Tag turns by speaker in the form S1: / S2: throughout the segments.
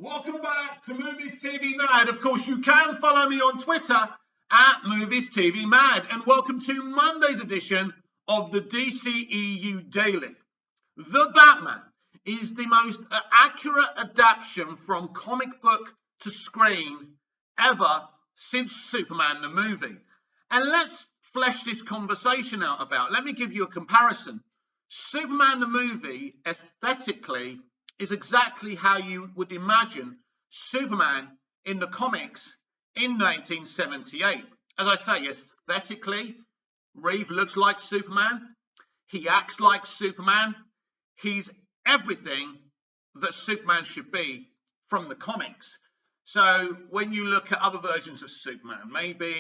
S1: Welcome back to Movies TV Mad. Of course, you can follow me on Twitter at Movies TV Mad. And welcome to Monday's edition of the DCEU Daily. The Batman is the most accurate adaptation from comic book to screen ever since Superman the movie. And let's flesh this conversation out about. Let me give you a comparison. Superman the movie, aesthetically, is exactly how you would imagine Superman in the comics in 1978. As I say, aesthetically, Reeve looks like Superman. He acts like Superman. He's everything that Superman should be from the comics. So when you look at other versions of Superman, maybe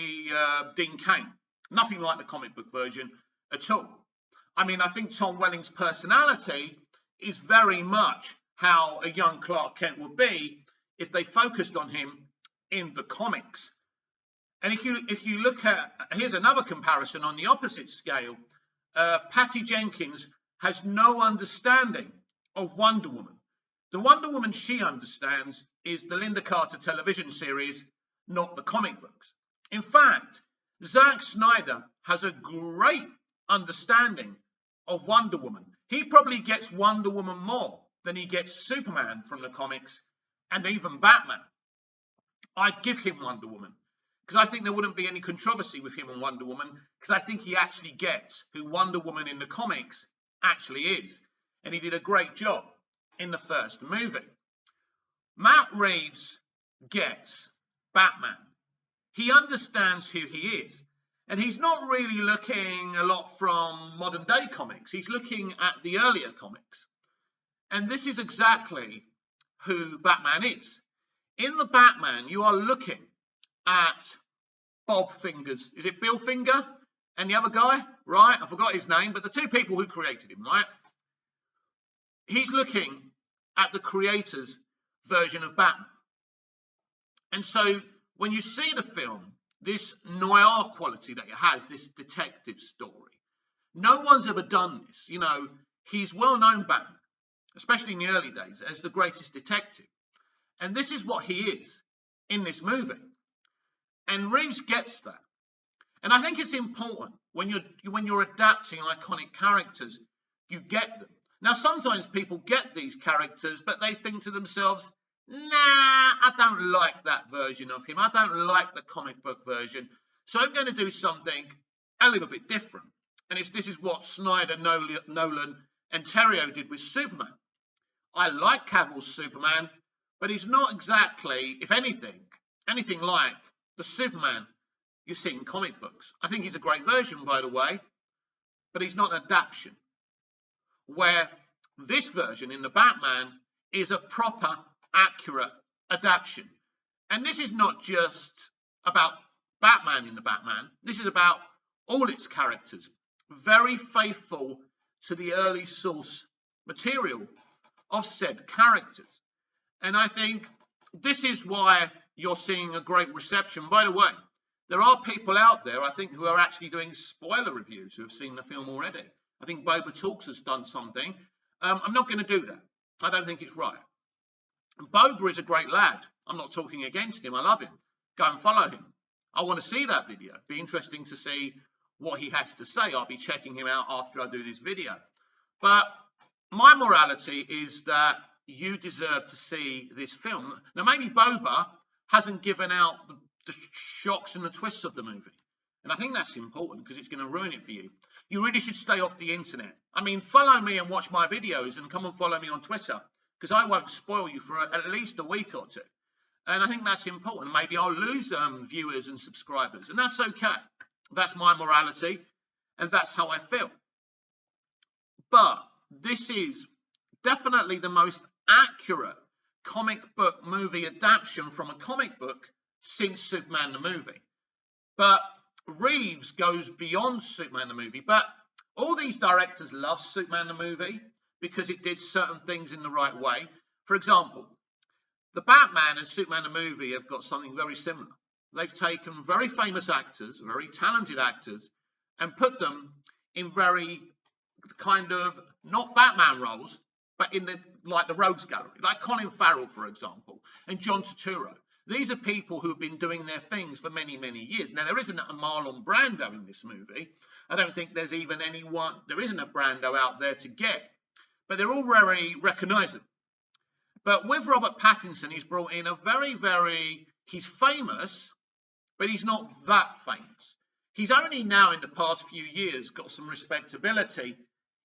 S1: Dean Cain, nothing like the comic book version at all. I mean, I think Tom Welling's personality is very much how a young Clark Kent would be if they focused on him in the comics. And if you look at, here's another comparison on the opposite scale. Patty Jenkins has no understanding of Wonder Woman. The Wonder Woman she understands is the Linda Carter television series, not the comic books. In fact, Zack Snyder has a great understanding of Wonder Woman. He probably gets Wonder Woman more than he gets Superman from the comics and even Batman. I'd give him Wonder Woman because I think there wouldn't be any controversy with him and Wonder Woman because I think he actually gets who Wonder Woman in the comics actually is. And he did a great job in the first movie. Matt Reeves gets Batman. He understands who he is. And he's not really looking a lot from modern day comics. He's looking at the earlier comics. And this is exactly who Batman is. In the Batman, you are looking at Bob Fingers. Is it Bill Finger and the other guy? Right, I forgot his name, but the two people who created him, right? He's looking at the creator's version of Batman. And so when you see the film, this noir quality that it has, this detective story, no one's ever done this. You know, he's well-known Batman, especially in the early days, as the greatest detective. And this is what he is in this movie. And Reeves gets that. And I think it's important when you're adapting iconic characters, you get them. Now, sometimes people get these characters, but they think to themselves, nah, I don't like that version of him. I don't like the comic book version. So I'm going to do something a little bit different. And this is what Snyder, Nolan, and Terrio did with Superman. I like Cavill's Superman, but he's not exactly, if anything like the Superman you see in comic books. I think he's a great version, by the way, but he's not an adaptation. Where this version in the Batman is a proper, accurate adaptation. And this is not just about Batman in the Batman. This is about all its characters. Very faithful to the early source material of said characters. And I think this is why you're seeing a great reception. By the way, there are people out there, I think, who are actually doing spoiler reviews who have seen the film already. I think Boba Talks has done something. I'm not going to do that. I don't think it's right. And Boba is a great lad. I'm not talking against him. I love him. Go and follow him. I want to see that video. Be interesting to see what he has to say. I'll be checking him out after I do this video. But my morality is that you deserve to see this film. Now, maybe Boba hasn't given out the shocks and the twists of the movie. And I think that's important because it's going to ruin it for you. You really should stay off the internet. I mean, follow me and watch my videos and come and follow me on Twitter because I won't spoil you for at least a week or two. And I think that's important. Maybe I'll lose viewers and subscribers, and that's okay. That's my morality, and that's how I feel. But this is definitely the most accurate comic book movie adaptation from a comic book since Superman the movie. But Reeves goes beyond Superman the movie. But all these directors love Superman the movie because it did certain things in the right way. For example, the Batman and Superman the movie have got something very similar. They've taken very famous actors, very talented actors, and put them in very kind of not Batman roles, but in the Rogues Gallery, like Colin Farrell, for example, and John Turturro. These are people who have been doing their things for many, many years. Now, there isn't a Marlon Brando in this movie. I don't think there isn't a Brando out there to get, but they're all very recognisable. But with Robert Pattinson, he's brought in he's famous, but he's not that famous. He's only now in the past few years got some respectability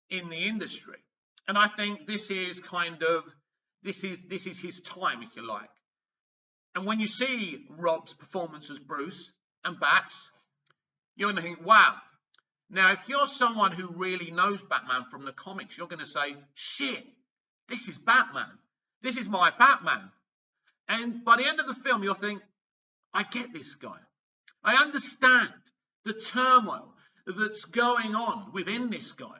S1: in the industry. And I think this is his time, if you like. And when you see Rob's performance as Bruce and Bats, you're going to think, wow. Now, if you're someone who really knows Batman from the comics, you're going to say, shit, this is Batman. This is my Batman. And by the end of the film, you'll think, I get this guy. I understand the turmoil that's going on within this guy.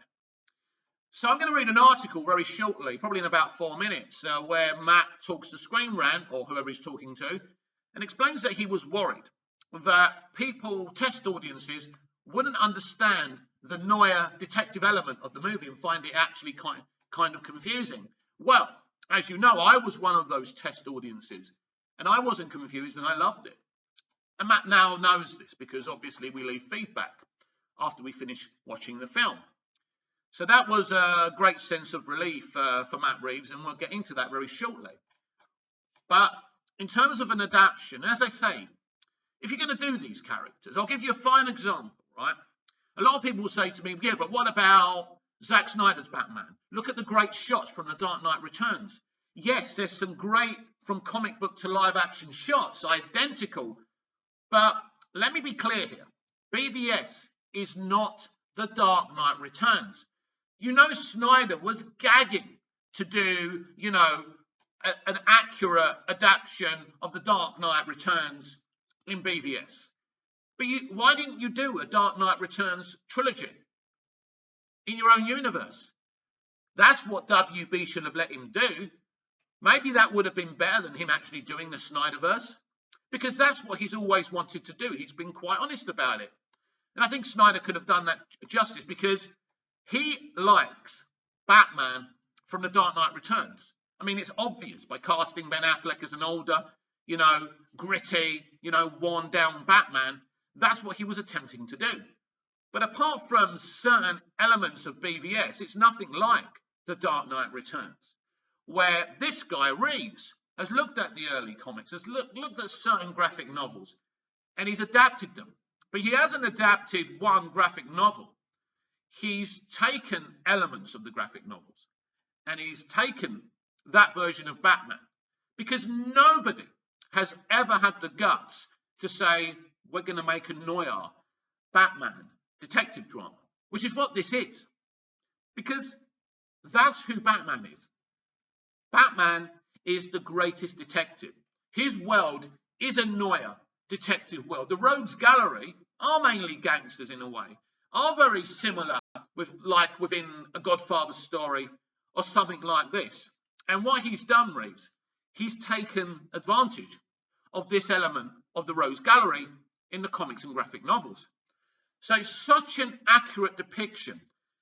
S1: So I'm going to read an article very shortly, probably in about 4 minutes, where Matt talks to Screen Rant, or whoever he's talking to, and explains that he was worried that test audiences, wouldn't understand the Noir detective element of the movie and find it actually kind of confusing. Well, as you know, I was one of those test audiences, and I wasn't confused, and I loved it. And Matt now knows this, because obviously we leave feedback after we finish watching the film. So that was a great sense of relief for Matt Reeves, and we'll get into that very shortly. But in terms of an adaptation, as I say, if you're going to do these characters, I'll give you a fine example, right? A lot of people will say to me, yeah, but what about Zack Snyder's Batman? Look at the great shots from The Dark Knight Returns. Yes, there's some great from comic book to live action shots, identical. But let me be clear here. BVS is not The Dark Knight Returns. You know, Snyder was gagging to do, an accurate adaptation of The Dark Knight Returns in BVS. But why didn't you do a Dark Knight Returns trilogy in your own universe? That's what WB should have let him do. Maybe that would have been better than him actually doing the Snyderverse, because that's what he's always wanted to do. He's been quite honest about it. And I think Snyder could have done that justice, because he likes Batman from The Dark Knight Returns. I mean, it's obvious by casting Ben Affleck as an older, gritty, worn down Batman. That's what he was attempting to do. But apart from certain elements of BVS, it's nothing like The Dark Knight Returns, where this guy, Reeves, has looked at the early comics, has looked at certain graphic novels, and he's adapted them. But he hasn't adapted one graphic novel. He's taken elements of the graphic novels, and he's taken that version of Batman, because nobody has ever had the guts to say, we're going to make a noir Batman detective drama, which is what this is, because that's who Batman is. Batman is the greatest detective. His world is a noir detective world. The Rogues Gallery are mainly gangsters in a way, are very similar within a Godfather story or something like this. And what he's done, Reeves, he's taken advantage of this element of the Rogues Gallery in the comics and graphic novels. So it's such an accurate depiction.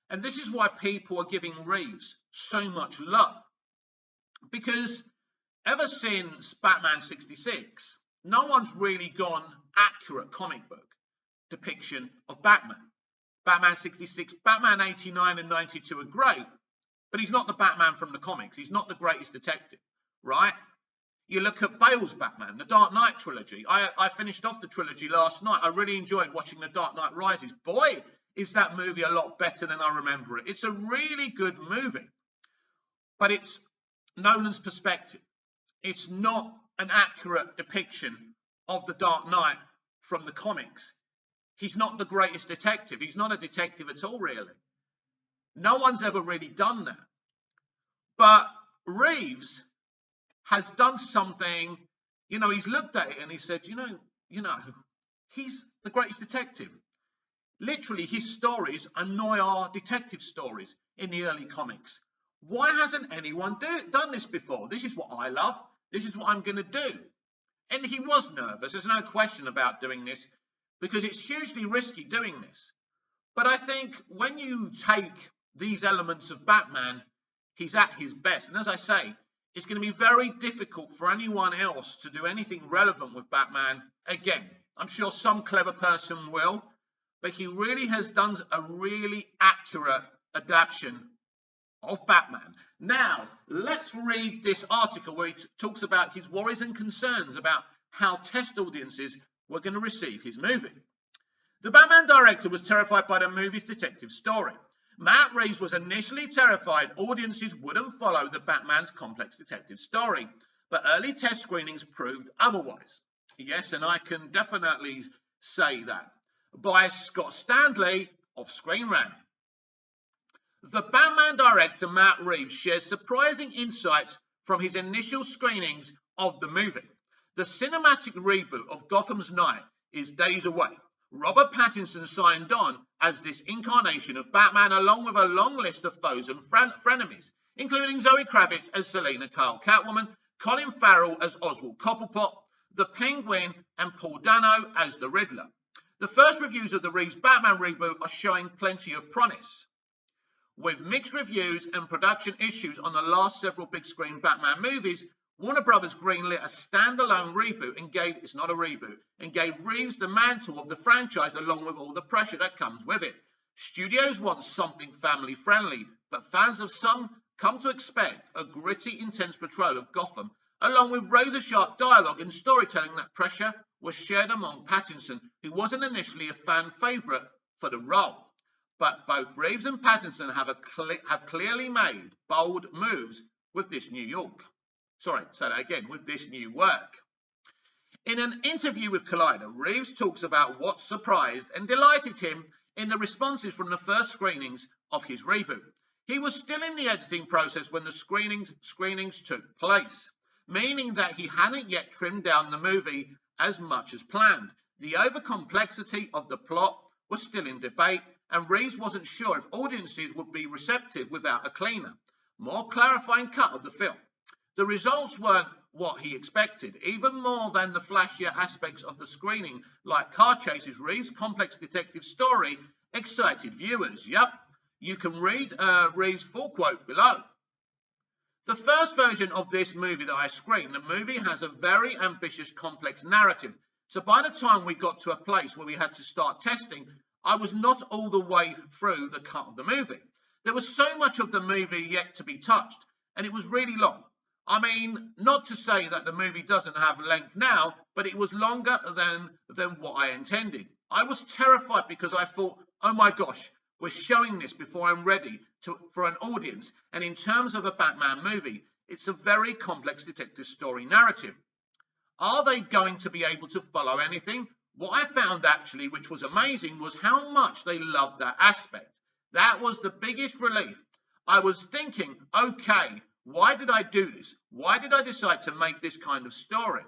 S1: And this is why people are giving Reeves so much love. Because ever since Batman 66, no one's really gone accurate comic book depiction of Batman. Batman 66, Batman 89 and 92 are great, but he's not the Batman from the comics. He's not the greatest detective, right? You look at Bale's Batman, the Dark Knight trilogy. I finished off the trilogy last night. I really enjoyed watching The Dark Knight Rises. Boy, is that movie a lot better than I remember it. It's a really good movie, but it's Nolan's perspective. It's not an accurate depiction of the Dark Knight from the comics. He's not the greatest detective. He's not a detective at all, really. No one's ever really done that. But Reeves has done something, he's looked at it and he said, he's the greatest detective. Literally, his stories are noir detective stories in the early comics. Why hasn't anyone done this before? This is what I love. This is what I'm going to do. And he was nervous. There's no question about doing this, because it's hugely risky doing this. But I think when you take these elements of Batman he's at his best. And as I say, it's going to be very difficult for anyone else to do anything relevant with Batman again. I'm sure some clever person will, but he really has done a really accurate adaptation of Batman. Now, let's read this article where he talks about his worries and concerns about how test audiences were going to receive his movie. The Batman director was terrified by the movie's detective story. Matt Reeves was initially terrified audiences wouldn't follow the Batman's complex detective story, but early test screenings proved otherwise. Yes, and I can definitely say that. By Scott Stanley of Screen Rant. The Batman director Matt Reeves shares surprising insights from his initial screenings of the movie. The cinematic reboot of Gotham's Knight is days away. Robert Pattinson signed on as this incarnation of Batman, along with a long list of foes and frenemies, including Zoe Kravitz as Selina Kyle Catwoman, Colin Farrell as Oswald Cobblepot, the Penguin, and Paul Dano as the Riddler. The first reviews of the Reeves Batman reboot are showing plenty of promise. With mixed reviews and production issues on the last several big screen Batman movies, Warner Brothers greenlit a standalone reboot and gave Reeves the mantle of the franchise along with all the pressure that comes with it. Studios want something family friendly, but fans have come to expect a gritty, intense portrayal of Gotham, along with razor-sharp dialogue and storytelling. That pressure was shared among Pattinson, who wasn't initially a fan favourite for the role. But both Reeves and Pattinson have clearly made bold moves with this with this new work. In an interview with Collider, Reeves talks about what surprised and delighted him in the responses from the first screenings of his reboot. He was still in the editing process when the screenings took place, meaning that he hadn't yet trimmed down the movie as much as planned. The over-complexity of the plot was still in debate, and Reeves wasn't sure if audiences would be receptive without a cleaner, more clarifying cut of the film. The results weren't what he expected. Even more than the flashier aspects of the screening, like car chases, Reeves' complex detective story excited viewers. Yep, you can read Reeves' full quote below. The first version of this movie that I screened, the movie has a very ambitious, complex narrative. So by the time we got to a place where we had to start testing, I was not all the way through the cut of the movie. There was so much of the movie yet to be touched, and it was really long. I mean, not to say that the movie doesn't have length now, but it was longer than what I intended. I was terrified because I thought, oh my gosh, we're showing this before I'm ready for an audience. And in terms of a Batman movie, it's a very complex detective story narrative. Are they going to be able to follow anything? What I found actually, which was amazing, was how much they loved that aspect. That was the biggest relief. I was thinking, okay, why did I do this? Why did I decide to make this kind of story?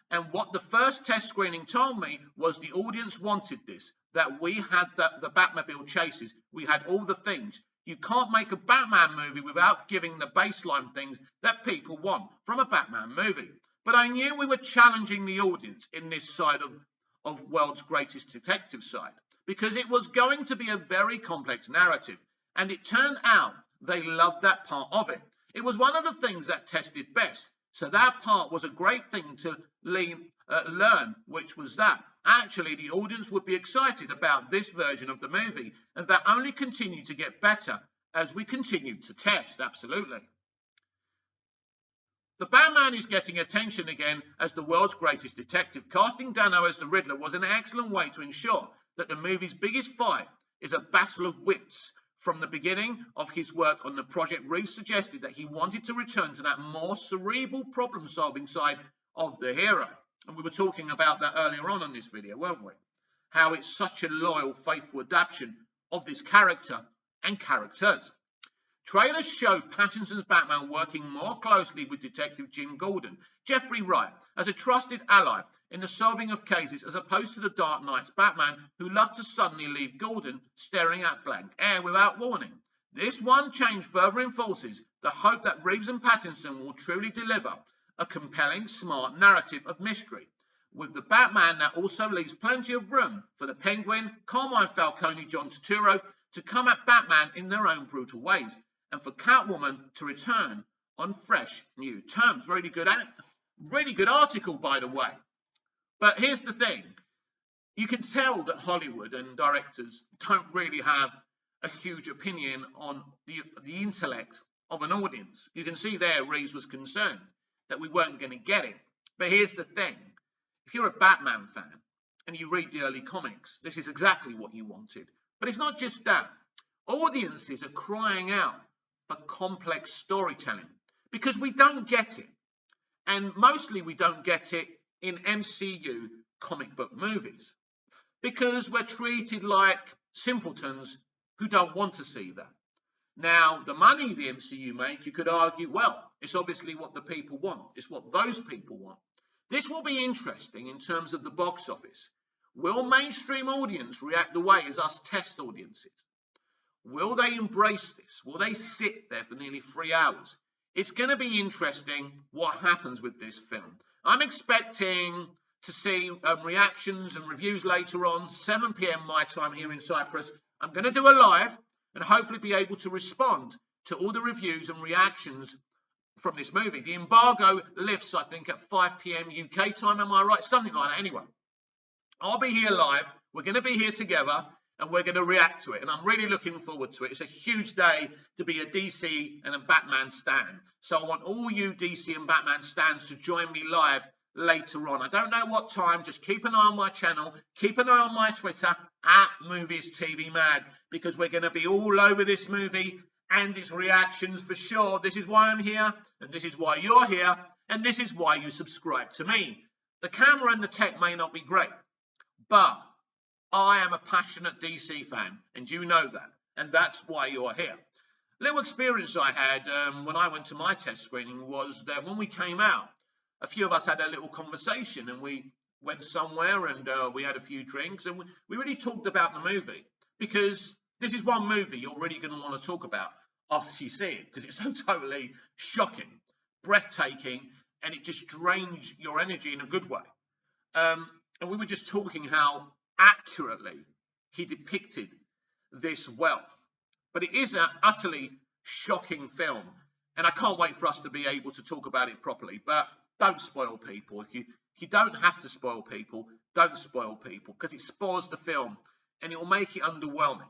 S1: And what the first test screening told me was the audience wanted this, that we had the Batmobile chases, we had all the things. You can't make a Batman movie without giving the baseline things that people want from a Batman movie. But I knew we were challenging the audience in this side of world's greatest detective side, because it was going to be a very complex narrative. And it turned out they loved that part of it. It was one of the things that tested best. So that part was a great thing to learn, which was that actually the audience would be excited about this version of the movie, and that only continued to get better as we continued to test. Absolutely. The Batman is getting attention again as the world's greatest detective. Casting Dano as the Riddler was an excellent way to ensure that the movie's biggest fight is a battle of wits. From the beginning of his work on the project, Reeves suggested that he wanted to return to that more cerebral problem-solving side of the hero. And we were talking about that earlier on this video, weren't we? How it's such a loyal, faithful adaptation of this character and characters. Trailers show Pattinson's Batman working more closely with Detective Jim Gordon, Jeffrey Wright, as a trusted ally in the solving of cases, as opposed to the Dark Knight's Batman, who loved to suddenly leave Gordon staring at blank air without warning. This one change further enforces the hope that Reeves and Pattinson will truly deliver a compelling, smart narrative of mystery, with the Batman that also leaves plenty of room for the Penguin, Carmine Falcone, John Turturro to come at Batman in their own brutal ways. and for Catwoman to return on fresh new terms. Really good article, by the way. But here's the thing. You can tell that Hollywood and directors don't really have a huge opinion on the intellect of an audience. You can see there Reeves was concerned that we weren't going to get it. But here's the thing. If you're a Batman fan and you read the early comics, this is exactly what you wanted. But it's not just that. Audiences are crying out for complex storytelling because we don't get it. And mostly we don't get it in MCU comic book movies because we're treated like simpletons who don't want to see that. Now, the money the MCU make, you could argue, well, it's obviously what the people want. It's what those people want. This will be interesting in terms of the box office. Will mainstream audience react the way as us test audiences? Will they embrace this? Will they sit there for nearly 3 hours? It's going to be interesting what happens with this film. I'm expecting to see reactions and reviews later on, 7 p.m. my time here in Cyprus. I'm going to do a live and hopefully be able to respond to all the reviews and reactions from this movie. The embargo lifts, I think, at 5 p.m. UK time, am I right? Something like that. Anyway, I'll be here live. We're going to be here together and we're going to react to it. And I'm really looking forward to it. It's a huge day to be a DC and a Batman stan. So I want all you DC and Batman stans to join me live later on. I don't know what time. Just keep an eye on my channel. Keep an eye on my Twitter at Movies TV Mad, because we're going to be all over this movie and its reactions for sure. This is why I'm here, and this is why you're here, and this is why you subscribe to me. The camera and the tech may not be great, but I am a passionate DC fan, and you know that, and that's why you're here. Little experience I had when I went to my test screening was that when we came out, a few of us had a little conversation, and we went somewhere and we had a few drinks, and we really talked about the movie, because this is one movie you're really going to want to talk about after you see it, because it's so totally shocking, breathtaking, and it just drains your energy in a good way. And we were just talking how accurately he depicted this well. But it is an utterly shocking film, and I can't wait for us to be able to talk about it properly. But don't spoil people. If you don't have to spoil people, don't spoil people, because it spoils the film and it will make it underwhelming.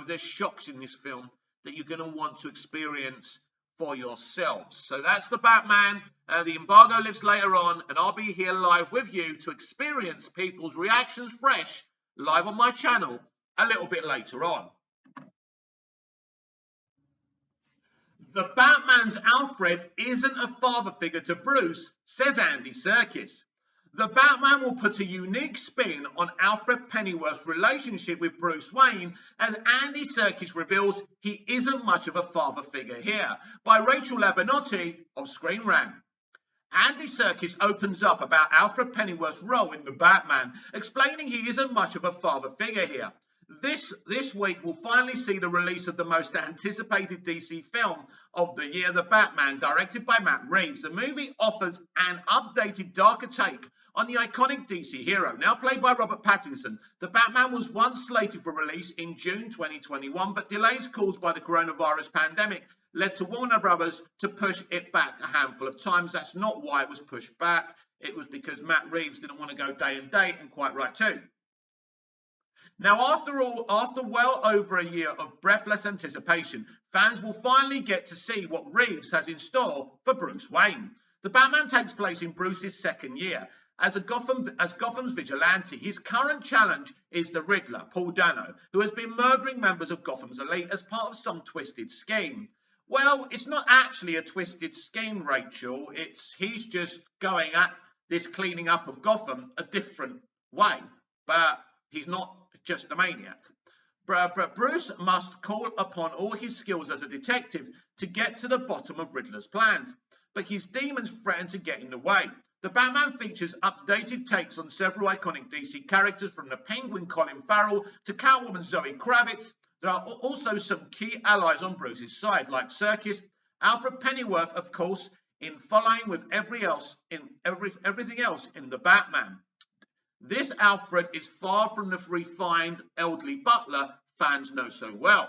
S1: There's shocks in this film that you're going to want to experience for yourselves. So that's the Batman. The embargo lifts later on, and I'll be here live with you to experience people's reactions fresh live on my channel a little bit later on. The Batman's Alfred isn't a father figure to Bruce, says Andy Serkis. The Batman will put a unique spin on Alfred Pennyworth's relationship with Bruce Wayne, as Andy Serkis reveals he isn't much of a father figure here, by Rachel Labonte of Screen Rant. Andy Serkis opens up about Alfred Pennyworth's role in The Batman, explaining he isn't much of a father figure here. This week we'll finally see the release of the most anticipated DC film of the year, The Batman, directed by Matt Reeves. The movie offers an updated, darker take on the iconic DC hero, now played by Robert Pattinson. The Batman was once slated for release in June 2021, but delays caused by the coronavirus pandemic led to Warner Brothers to push it back a handful of times. That's not why it was pushed back. It was because Matt Reeves didn't want to go day and date, and quite right too. Now, after well over a year of breathless anticipation, fans will finally get to see what Reeves has in store for Bruce Wayne. The Batman takes place in Bruce's second year as Gotham's vigilante. His current challenge is the Riddler, Paul Dano, who has been murdering members of Gotham's elite as part of some twisted scheme. Well, it's not actually a twisted scheme, Rachel. He's just going at this cleaning up of Gotham a different way, but he's not just a maniac. Bruce must call upon all his skills as a detective to get to the bottom of Riddler's plans, but his demons threaten to get in the way. The Batman features updated takes on several iconic DC characters, from the Penguin Colin Farrell to Catwoman Zoe Kravitz. There are also some key allies on Bruce's side, like Serkis, Alfred Pennyworth, of course, in following with everything else in The Batman. This Alfred is far from the refined elderly butler fans know so well.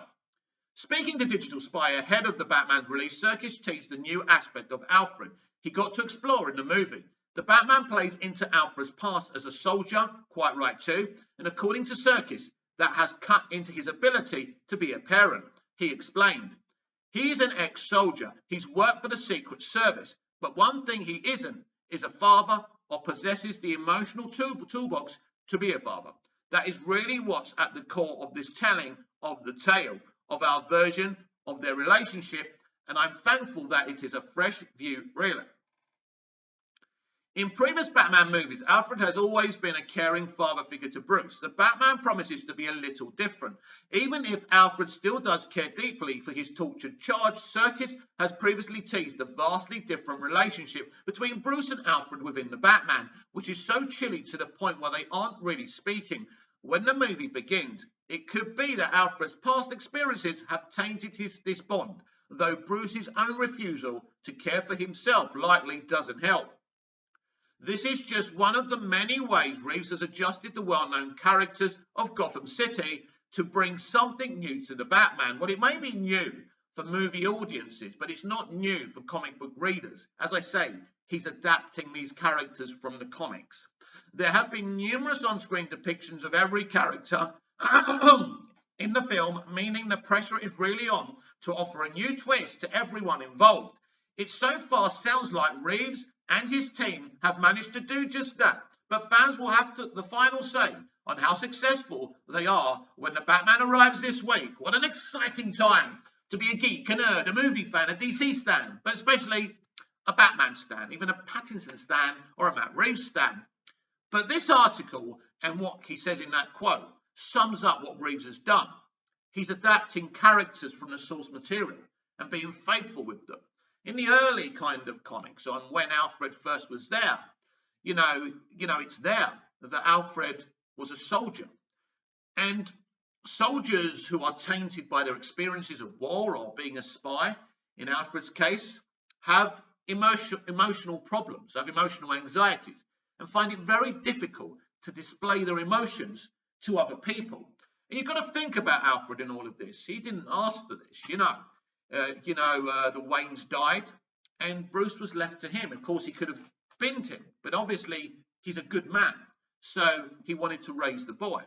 S1: Speaking to Digital Spy ahead of the Batman's release, Serkis teased the new aspect of Alfred he got to explore in the movie. The Batman plays into Alfred's past as a soldier, quite right too, and according to Serkis, that has cut into his ability to be a parent. He explained, he's an ex-soldier, he's worked for the Secret Service, but one thing he isn't is a father or possesses the emotional toolbox to be a father. That is really what's at the core of this telling of the tale, of our version of their relationship, and I'm thankful that it is a fresh view, really. In previous Batman movies, Alfred has always been a caring father figure to Bruce. The Batman promises to be a little different. Even if Alfred still does care deeply for his tortured charge, Serkis has previously teased the vastly different relationship between Bruce and Alfred within the Batman, which is so chilly to the point where they aren't really speaking. When the movie begins, it could be that Alfred's past experiences have tainted this bond, though Bruce's own refusal to care for himself likely doesn't help. This is just one of the many ways Reeves has adjusted the well-known characters of Gotham City to bring something new to the Batman. Well, it may be new for movie audiences, but it's not new for comic book readers. As I say, he's adapting these characters from the comics. There have been numerous on-screen depictions of every character in the film, meaning the pressure is really on to offer a new twist to everyone involved. It so far sounds like Reeves and his team have managed to do just that, but fans will have the final say on how successful they are when the Batman arrives this week. What an exciting time to be a geek, a nerd, a movie fan, a DC stan, but especially a Batman stan, even a Pattinson stan or a Matt Reeves stan. But this article and what he says in that quote sums up what Reeves has done. He's adapting characters from the source material and being faithful with them. In the early kind of comics on when Alfred first was there, it's there that Alfred was a soldier. And soldiers who are tainted by their experiences of war or being a spy, in Alfred's case, have emotional problems, have emotional anxieties, and find it very difficult to display their emotions to other people. And you've got to think about Alfred in all of this. He didn't ask for this, the Waynes died and Bruce was left to him. Of course, he could have binned him, but obviously he's a good man, so he wanted to raise the boy.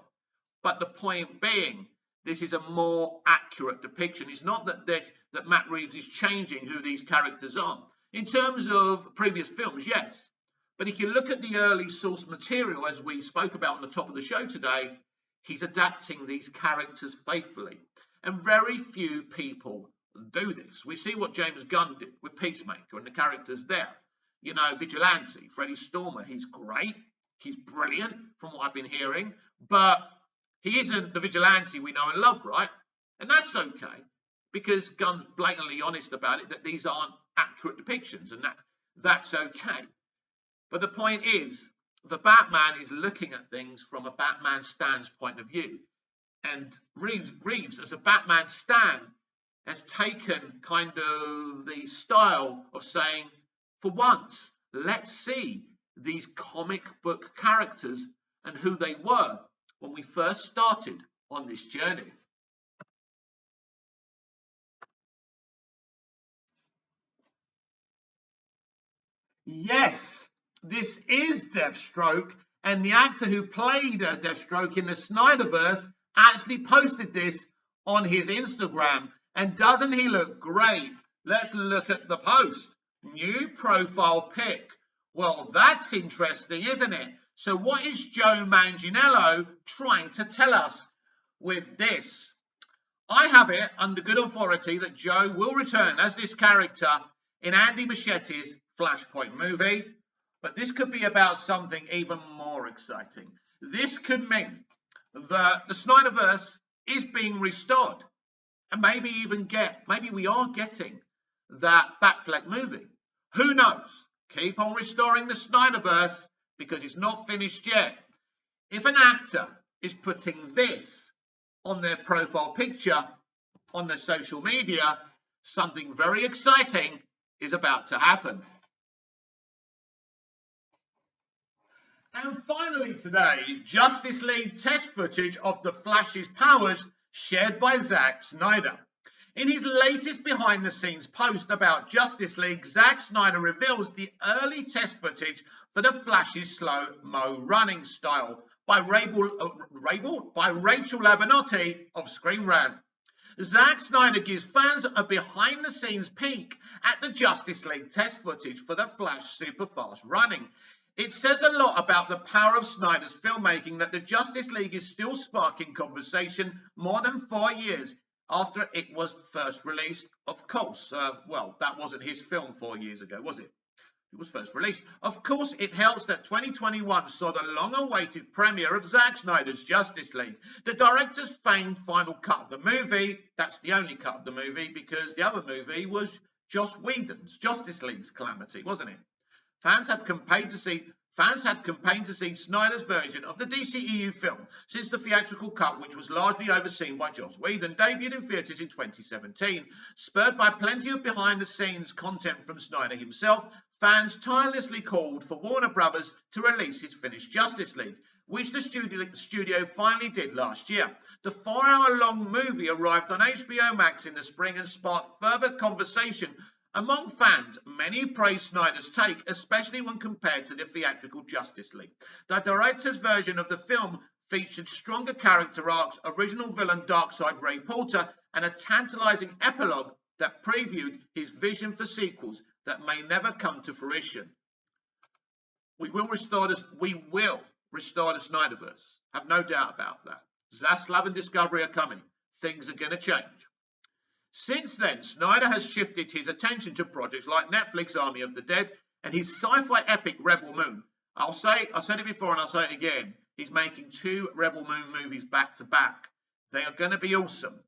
S1: But the point being, this is a more accurate depiction. It's not that Matt Reeves is changing who these characters are. In terms of previous films, yes. But if you look at the early source material, as we spoke about on the top of the show today, he's adapting these characters faithfully. And very few people do this. We see what James Gunn did with Peacemaker and the characters there. Vigilante, Freddie Stormer, he's great. He's brilliant from what I've been hearing. But he isn't the vigilante we know and love, right? And that's okay, because Gunn's blatantly honest about it, that these aren't accurate depictions, and that's okay. But the point is, the Batman is looking at things from a Batman stan's point of view. And Reeves, as a Batman stan, has taken kind of the style of saying, for once, let's see these comic book characters and who they were when we first started on this journey. Yes, this is Deathstroke, and the actor who played Deathstroke in the Snyderverse actually posted this on his Instagram. And doesn't he look great? Let's look at the post. New profile pic. Well, that's interesting, isn't it? So what is Joe Manganiello trying to tell us with this? I have it under good authority that Joe will return as this character in Andy Muschietti's Flashpoint movie, but this could be about something even more exciting. This could mean that the Snyderverse is being restored, and maybe we are getting that Batfleck movie. Who knows? Keep on restoring the Snyderverse because it's not finished yet. If an actor is putting this on their profile picture on their social media, something very exciting is about to happen. And finally today, Justice League test footage of the Flash's powers shared by Zack Snyder. In his latest behind-the-scenes post about Justice League, Zack Snyder reveals the early test footage for the Flash's slow-mo running style by Rachel Abernathy of Screen Rant. Zack Snyder gives fans a behind-the-scenes peek at the Justice League test footage for the Flash super fast running. It says a lot about the power of Snyder's filmmaking that the Justice League is still sparking conversation more than 4 years after it was first released. Of course, that wasn't his film 4 years ago, was it? It was first released. Of course, it helps that 2021 saw the long-awaited premiere of Zack Snyder's Justice League, the director's famed final cut of the movie. That's the only cut of the movie because the other movie was Joss Whedon's Justice League's Calamity, wasn't it? Fans had campaigned to see Snyder's version of the DCEU film since the theatrical cut, which was largely overseen by Joss Whedon, debuted in theatres in 2017. Spurred by plenty of behind-the-scenes content from Snyder himself, fans tirelessly called for Warner Brothers to release its finished Justice League, which the studio finally did last year. The 4-hour-long movie arrived on HBO Max in the spring and sparked further conversation among fans. Many praised Snyder's take, especially when compared to the theatrical Justice League. The director's version of the film featured stronger character arcs, original villain Darkseid Ray Porter, and a tantalizing epilogue that previewed his vision for sequels that may never come to fruition. We will restore the Snyderverse. Have no doubt about that. Zaslav and Discovery are coming. Things are going to change. Since then, Snyder has shifted his attention to projects like Netflix Army of the Dead and his sci-fi epic Rebel Moon. I've said it before and I'll say it again. He's making 2 Rebel Moon movies back to back. They are going to be awesome.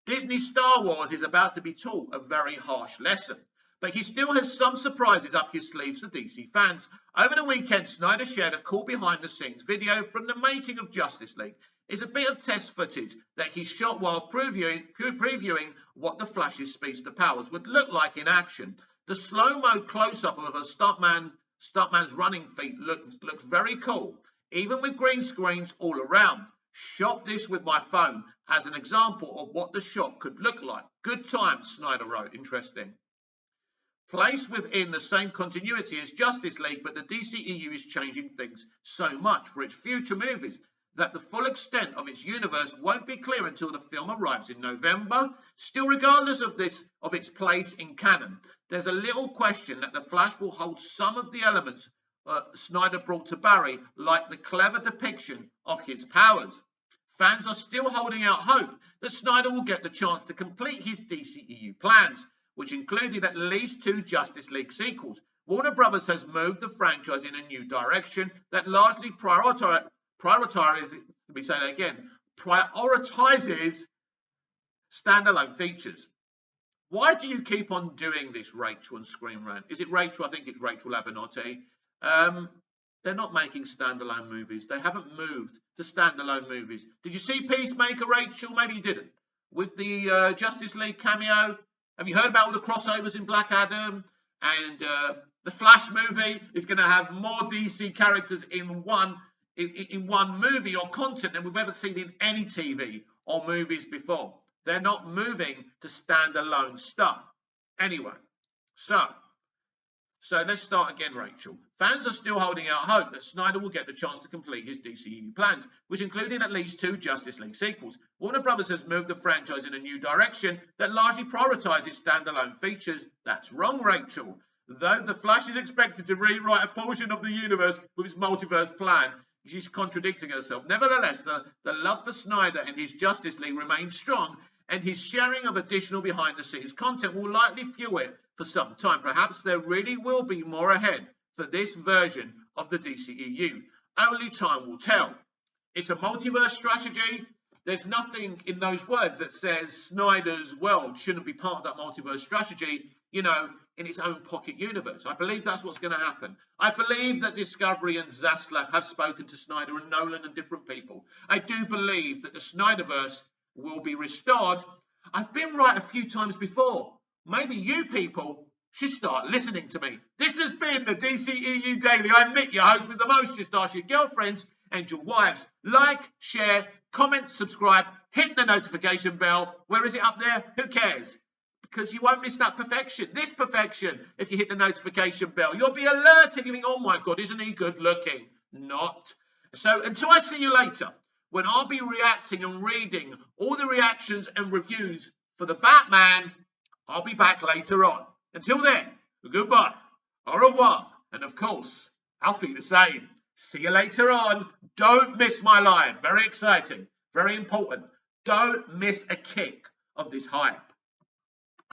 S1: Disney's Star Wars is about to be taught a very harsh lesson, but he still has some surprises up his sleeves for DC fans. Over the weekend, Snyder shared a cool behind-the-scenes video from the making of Justice League. It's a bit of test footage that he shot while previewing what the Flash's speedster powers would look like in action. The slow-mo close-up of a stuntman's running feet looks very cool, even with green screens all around. Shot this with my phone as an example of what the shot could look like. Good times, Snyder wrote. Interesting. Placed within the same continuity as Justice League, but the DCEU is changing things so much for its future movies that the full extent of its universe won't be clear until the film arrives in November. Still, regardless of its place in canon, there's a little question that The Flash will hold some of the elements Snyder brought to Barry, like the clever depiction of his powers. Fans are still holding out hope that Snyder will get the chance to complete his DCEU plans, which included at least 2 Justice League sequels. Warner Brothers has moved the franchise in a new direction that largely prioritizes standalone features. Why do you keep on doing this, Rachel and Screen Rant? Is it Rachel? I think it's Rachel Abernathy. They're not making standalone movies. They haven't moved to standalone movies. Did you see Peacemaker, Rachel? Maybe you didn't. With the Justice League cameo. Have you heard about all the crossovers in Black Adam? And the Flash movie is going to have more DC characters in one movie or content than we've ever seen in any TV or movies before. They're not moving to standalone stuff. Anyway, so let's start again, Rachel. Fans are still holding out hope that Snyder will get the chance to complete his DCEU plans, which included at least 2 Justice League sequels. Warner Brothers has moved the franchise in a new direction that largely prioritizes standalone features. That's wrong, Rachel. Though The Flash is expected to rewrite a portion of the universe with his multiverse plan, she's contradicting herself. Nevertheless, the love for Snyder and his Justice League remains strong, and his sharing of additional behind-the-scenes content will likely fuel it for some time. Perhaps there really will be more ahead for this version of the DCEU. Only time will tell. It's a multiverse strategy. There's nothing in those words that says Snyder's world shouldn't be part of that multiverse strategy, in its own pocket universe. I believe that's what's going to happen. I believe that Discovery and Zaslav have spoken to Snyder and Nolan and different people. I do believe that the Snyderverse will be restored. I've been right a few times before. Maybe you people should start listening to me. This has been the DCEU Daily. I'm Mick, your host with the most. Just ask your girlfriends and your wives. Like, share, comment, subscribe, hit the notification bell. Where is it up there? Who cares? Because you won't miss that perfection, this perfection, if you hit the notification bell. You'll be alerted. You think, oh my God, isn't he good looking? Not. So until I see you later, when I'll be reacting and reading all the reactions and reviews for the Batman, I'll be back later on. Until then, goodbye, au revoir, and of course, Alfie the same. See you later on. Don't miss my live. Very exciting, very important. Don't miss a kick of this hype.